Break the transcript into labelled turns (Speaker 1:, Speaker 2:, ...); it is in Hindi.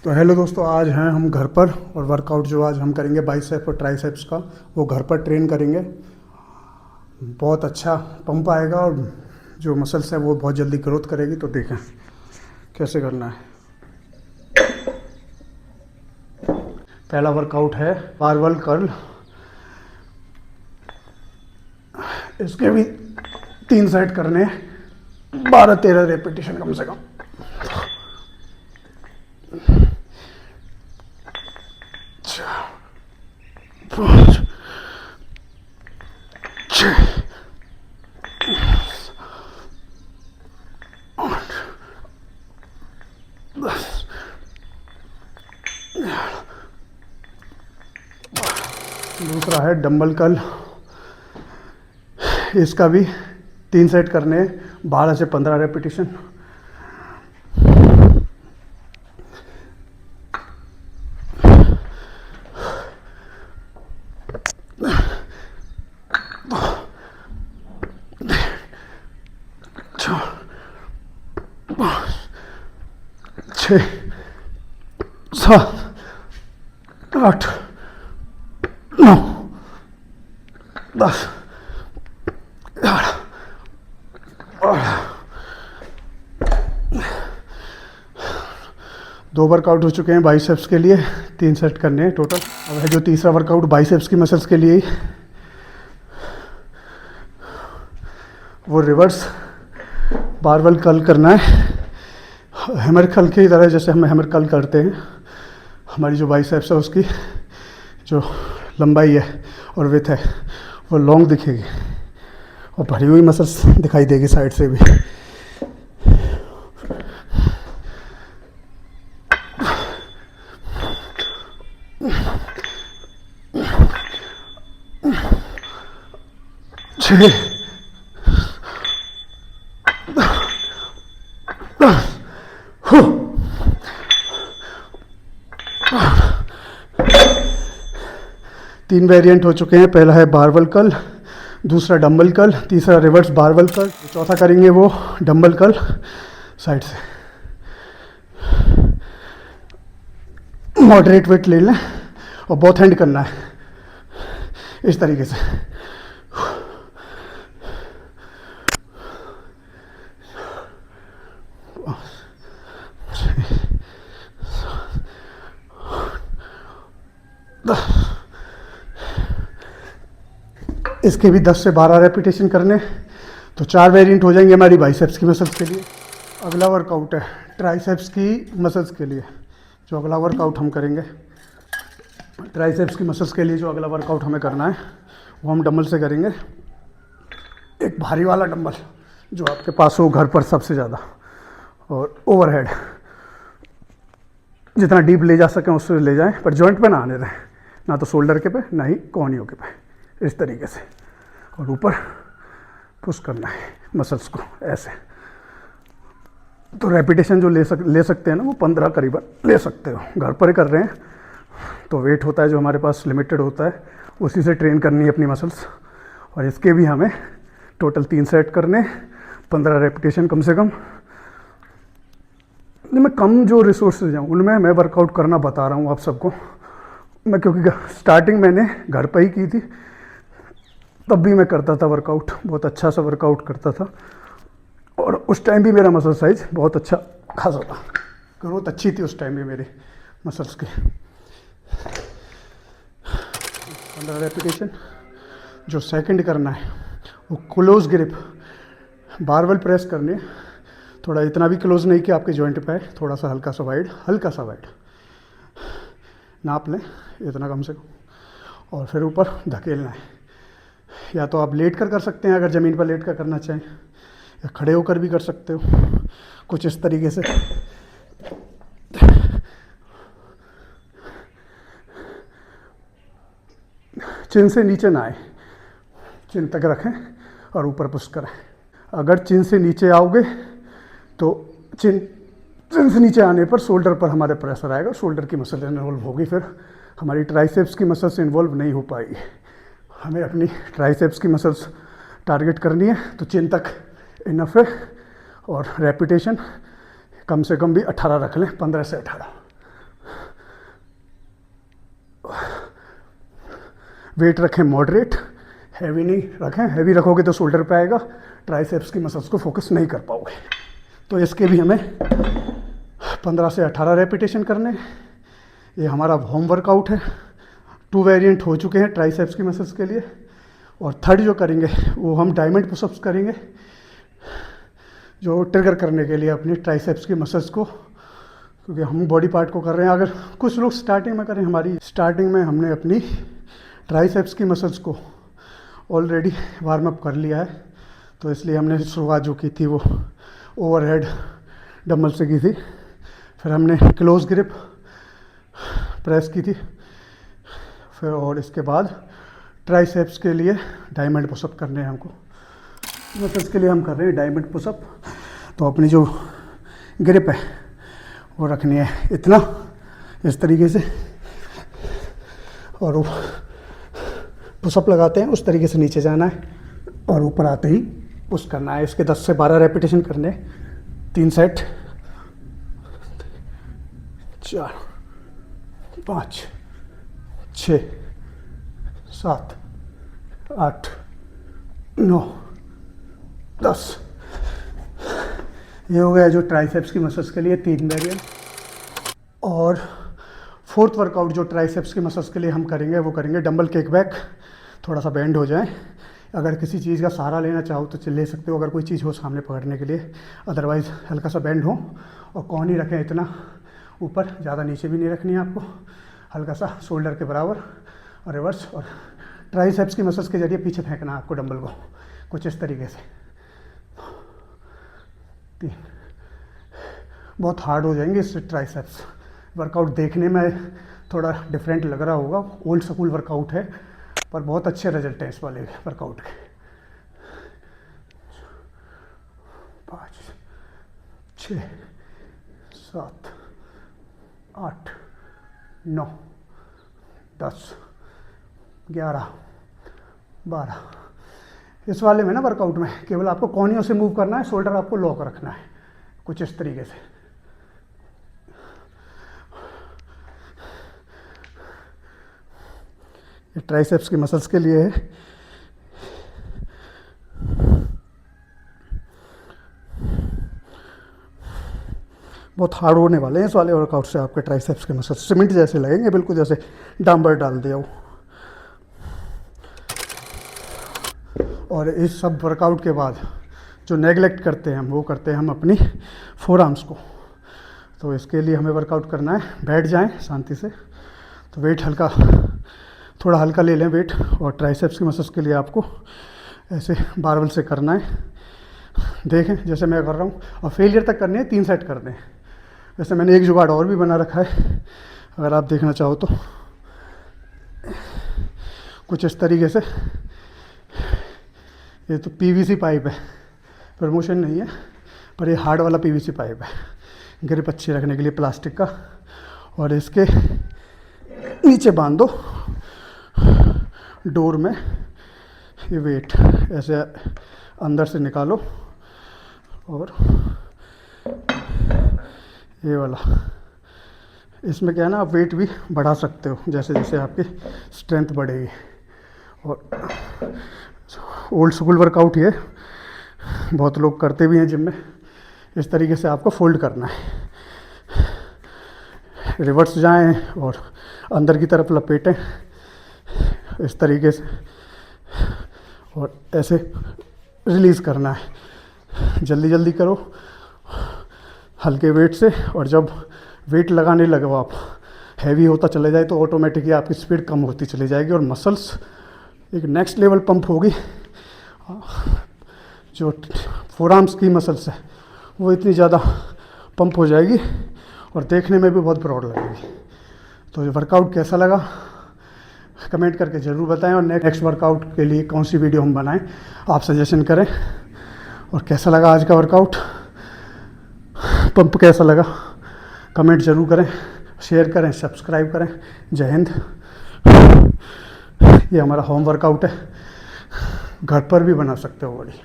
Speaker 1: तो हेलो दोस्तों, आज हैं हम घर पर और वर्कआउट जो आज हम करेंगे बाइसेप और ट्राइसेप्स का, वो घर पर ट्रेन करेंगे। बहुत अच्छा पंप आएगा और जो मसल्स है वो बहुत जल्दी ग्रोथ करेगी। तो देखें कैसे करना है। पहला वर्कआउट है बारबेल कर्ल। इसके भी 3 सेट करने, 12-13 रेपिटेशन कम से कम। 5, 6, 8, 10। दूसरा है डंबल कर्ल। इसका भी 3 सेट करने हैं, 12 से 15 रेपिटेशन। छः, 7, 8, 9, 10, 11, 12। 2 वर्कआउट हो चुके हैं बाइसेप्स के लिए, 3 सेट करने हैं टोटल। अब है जो तीसरा वर्कआउट बाइसेप्स की मसल्स के लिए, वो रिवर्स बारबेल कर्ल करना है। हैमर कर्ल की तरह, जैसे हम हैमर कर्ल करते हैं। हमारी जो बाइसेप्स है उसकी जो लंबाई है और विड्थ है वो लॉन्ग दिखेगी और भरी हुई मसल्स दिखाई देगी साइड से भी। छः, 3 वेरिएंट हो चुके हैं। पहला है बारबेल कर्ल, दूसरा डंबल कर्ल, तीसरा रिवर्स बारबेल कर्ल, चौथा करेंगे वो डंबल कर्ल साइड से। मॉडरेट वेट ले लें और बहुत हैंड करना है इस तरीके से। इसके भी 10 से 12 रेपिटेशन करने, तो 4 वेरिएंट हो जाएंगे हमारी बाइसेप्स की मसल्स के लिए। अगला वर्कआउट है ट्राइसेप्स की मसल्स के लिए। जो अगला वर्कआउट हम करेंगे ट्राइसेप्स की मसल्स के लिए, जो अगला वर्कआउट हमें करना है वो हम डंबल से करेंगे। एक भारी वाला डंबल जो आपके पास हो घर पर सबसे ज़्यादा, और ओवरहेड जितना डीप ले जा सकें उससे ले जाएं, पर जॉइंट पे ना आने दें, ना तो शोल्डर के पे ना ही कोहनियों के पे, इस तरीके से। और ऊपर पुश करना है मसल्स को ऐसे। तो रेपिटेशन जो ले सकते हैं ना, वो 15 करीबन ले सकते हो। घर पर ही कर रहे हैं तो वेट होता है जो हमारे पास लिमिटेड होता है, उसी से ट्रेन करनी है अपनी मसल्स। और इसके भी हमें टोटल 3 सेट करने, 15 रेपिटेशन कम से कम। मैं कम जो रिसोर्सेज हैं उनमें मैं वर्कआउट करना बता रहा हूँ आप सबको। मैं क्योंकि स्टार्टिंग मैंने घर पर ही की थी, तब भी मैं करता था वर्कआउट, बहुत अच्छा सा वर्कआउट करता था। और उस टाइम भी मेरा मसल साइज बहुत अच्छा खासा था, ग्रोथ अच्छी थी उस टाइम भी मेरी मसल्स की। 15 रेपिटेशन। जो सेकंड करना है वो क्लोज ग्रिप बारबेल प्रेस करनी है। थोड़ा इतना भी क्लोज नहीं कि आपके जॉइंट पे है, थोड़ा सा हल्का सा वाइड, हल्का सा वाइड नाप लें, इतना कम से कम। और फिर ऊपर धकेलना है। या तो आप लेट कर सकते हैं, अगर ज़मीन पर लेट कर करना चाहें, या खड़े होकर भी कर सकते हो कुछ इस तरीके से। चिन से नीचे ना आए, चिन तक रखें और ऊपर पुश करें। अगर चिन से नीचे आओगे तो चिन से नीचे आने पर शोल्डर पर हमारे प्रेशर आएगा, शोल्डर की मसल इन्वॉल्व होगी, फिर हमारी ट्राइसेप्स की मसल्स इन्वॉल्व नहीं हो पाएगी। हमें अपनी ट्राइसेप्स की मसल्स टारगेट करनी है, तो चिन तक इनफ है। और रेपिटेशन कम से कम भी 18 रख लें, 15 से 18। वेट रखें मॉडरेट, हैवी नहीं रखें। हैवी रखोगे तो शोल्डर पे आएगा, ट्राइसेप्स की मसल्स को फोकस नहीं कर पाओगे। तो इसके भी हमें 15 से 18 रेपिटेशन करने। ये हमारा होम वर्कआउट है। 2 वेरिएंट हो चुके हैं ट्राइसेप्स की मसल्स के लिए, और थर्ड जो करेंगे वो हम डायमंड पुशअप्स करेंगे, जो ट्रिगर करने के लिए अपनी ट्राइसेप्स की मसल्स को, क्योंकि हम बॉडी पार्ट को कर रहे हैं। अगर कुछ लोग स्टार्टिंग में करें, हमारी स्टार्टिंग में हमने अपनी ट्राइसेप्स की मसल्स को ऑलरेडी वार्म अप कर लिया है, तो इसलिए हमने शुरुआत जो की थी वो ओवरहेड डंबल से की थी। फिर हमने क्लोज ग्रिप प्रेस की थी, फिर और इसके बाद ट्राइसेप्स के लिए डायमंड पुशअप करने हैं हमको। मसल्स के लिए हम कर रहे हैं डायमंड पुशअप। तो अपनी जो ग्रिप है वो रखनी है इतना, इस तरीके से, और वो पुशअप लगाते हैं उस तरीके से नीचे जाना है और ऊपर आते ही पुश करना है। इसके 10 से 12 रेपिटेशन करने, 3 सेट, 4, 5, 6, 7, 8, 9, 10। ये हो गया जो ट्राइसेप्स की मसल्स के लिए 3 वेरिएंट। और फोर्थ वर्कआउट जो ट्राइसेप्स की मसल्स के लिए हम करेंगे वो करेंगे डंबल किक बैक। थोड़ा सा बेंड हो जाए, अगर किसी चीज़ का सहारा लेना चाहो तो ले सकते हो, अगर कोई चीज़ हो सामने पकड़ने के लिए। अदरवाइज़ हल्का सा बेंड हो, और कौन ही रखें इतना ऊपर, ज़्यादा नीचे भी नहीं रखनी है आपको, हल्का सा शोल्डर के बराबर, और रिवर्स। और ट्राइसेप्स की मसल्स के जरिए पीछे फेंकना है आपको डंबल को, कुछ इस तरीके से। 3। बहुत हार्ड हो जाएंगे इससे ट्राइसेप्स। वर्कआउट देखने में थोड़ा डिफरेंट लग रहा होगा, ओल्ड स्कूल वर्कआउट है, पर बहुत अच्छे रिजल्ट हैं इस वाले वर्कआउट के। 5, 6, 7, 8, 9, 10, 11, 12। इस वाले में ना वर्कआउट में केवल आपको कोहनियों से मूव करना है, शोल्डर आपको लॉक रखना है, कुछ इस तरीके से। ये ट्राइसेप्स की मसल्स के लिए है। बहुत हार्ड होने वाले हैं इस वाले वर्कआउट से। आपके ट्राइसेप्स के मसल्स सीमेंट जैसे लगेंगे, बिल्कुल जैसे डांबर डाल दिया हो। और इस सब वर्कआउट के बाद जो नेगलेक्ट करते हैं हम, वो करते हैं हम अपनी फोर आर्म्स को। तो इसके लिए हमें वर्कआउट करना है, बैठ जाएं शांति से। तो वेट हल्का, थोड़ा हल्का ले लें वेट। और ट्राइसेप्स की मसल्स के लिए आपको ऐसे बारबल से करना है, देखें जैसे मैं कर रहा हूँ। और फेलियर तक करनी है, 3 सेट करने हैं। वैसे मैंने एक जुगाड़ और भी बना रखा है, अगर आप देखना चाहो तो, कुछ इस तरीके से। ये तो पीवीसी पाइप है, प्रमोशन नहीं है, पर ये हार्ड वाला पीवीसी पाइप है, ग्रिप अच्छी रखने के लिए प्लास्टिक का। और इसके नीचे बांध दो डोर में ये वेट, ऐसे अंदर से निकालो, और ये वाला, इसमें क्या है ना, आप वेट भी बढ़ा सकते हो जैसे जैसे आपकी स्ट्रेंथ बढ़ेगी। और ओल्ड स्कूल वर्कआउट ये बहुत लोग करते भी हैं जिम में। इस तरीके से आपको फोल्ड करना है, रिवर्स जाएं और अंदर की तरफ लपेटें इस तरीके से, और ऐसे रिलीज़ करना है। जल्दी जल्दी करो हल्के वेट से। और जब वेट लगाने लगो आप, हैवी होता चले जाए तो ऑटोमेटिकली आपकी स्पीड कम होती चली जाएगी और मसल्स एक नेक्स्ट लेवल पंप होगी। जो फोर आर्म्स की मसल्स है वो इतनी ज़्यादा पंप हो जाएगी और देखने में भी बहुत ब्रॉड लगेगी। तो ये वर्कआउट कैसा लगा कमेंट करके ज़रूर बताएं, और नेक्स्ट वर्कआउट के लिए कौन सी वीडियो हम बनाएं आप सजेशन करें। और कैसा लगा आज का वर्कआउट, पंप कैसा लगा कमेंट ज़रूर करें, शेयर करें, सब्सक्राइब करें। जय हिंद। ये हमारा होम वर्कआउट है, घर पर भी बना सकते हो बॉडी।